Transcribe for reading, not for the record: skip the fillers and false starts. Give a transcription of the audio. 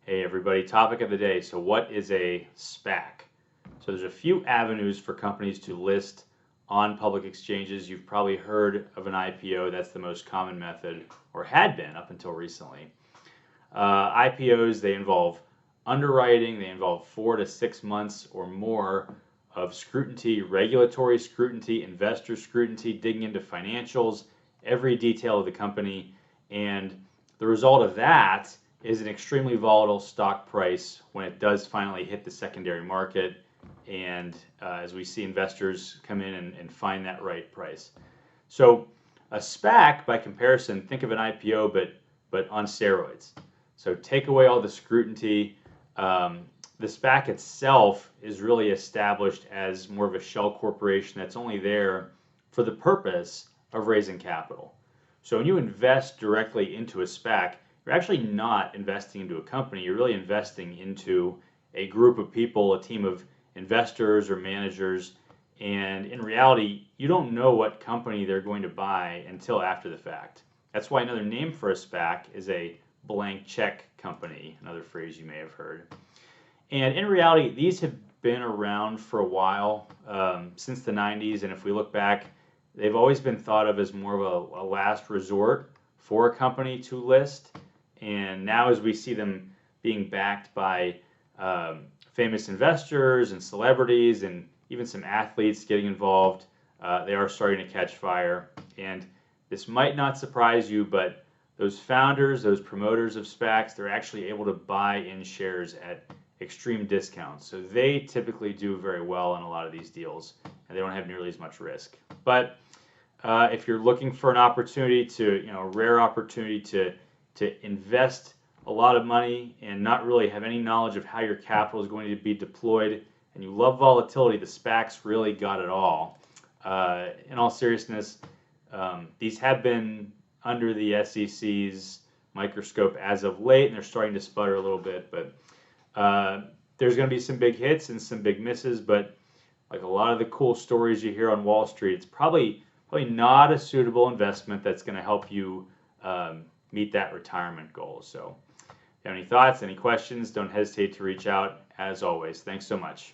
Hey everybody, topic of the day. So what is a SPAC? So there's a few avenues for companies to list on public exchanges. You've probably heard of an IPO. That's the most common method, or had been up until recently. IPOs, they involve underwriting. They involve 4 to 6 months or more of scrutiny, regulatory scrutiny, investor scrutiny, digging into financials, every detail of the company. And the result of that is an extremely volatile stock price when it does finally hit the secondary market, and as we see investors come in and find that right price. So a SPAC, by comparison, think of an IPO but on steroids. So take away all the scrutiny. The SPAC itself is really established as more of a shell corporation that's only there for the purpose of raising capital. So when you invest directly into a SPAC, you're actually not investing into a company. You're really investing into a group of people, a team of investors or managers. And in reality, you don't know what company they're going to buy until after the fact. That's why another name for a SPAC is a blank check company, another phrase you may have heard. And in reality, these have been around for a while, since the 90s. And if we look back, they've always been thought of as more of a last resort for a company to list. And now as we see them being backed by famous investors and celebrities and even some athletes getting involved, they are starting to catch fire. And this might not surprise you, but those founders, those promoters of SPACs, they're actually able to buy in shares at extreme discounts. So they typically do very well on a lot of these deals, and they don't have nearly as much risk. But if you're looking for an opportunity to, a rare opportunity to invest a lot of money and not really have any knowledge of how your capital is going to be deployed, and you love volatility, the SPACs really got it all. In all seriousness, these have been under the SEC's microscope as of late, and they're starting to sputter a little bit, but there's going to be some big hits and some big misses. But like a lot of the cool stories you hear on Wall Street, it's probably not a suitable investment that's going to help you meet that retirement goal. So if you have any thoughts, any questions, don't hesitate to reach out. As always, thanks so much.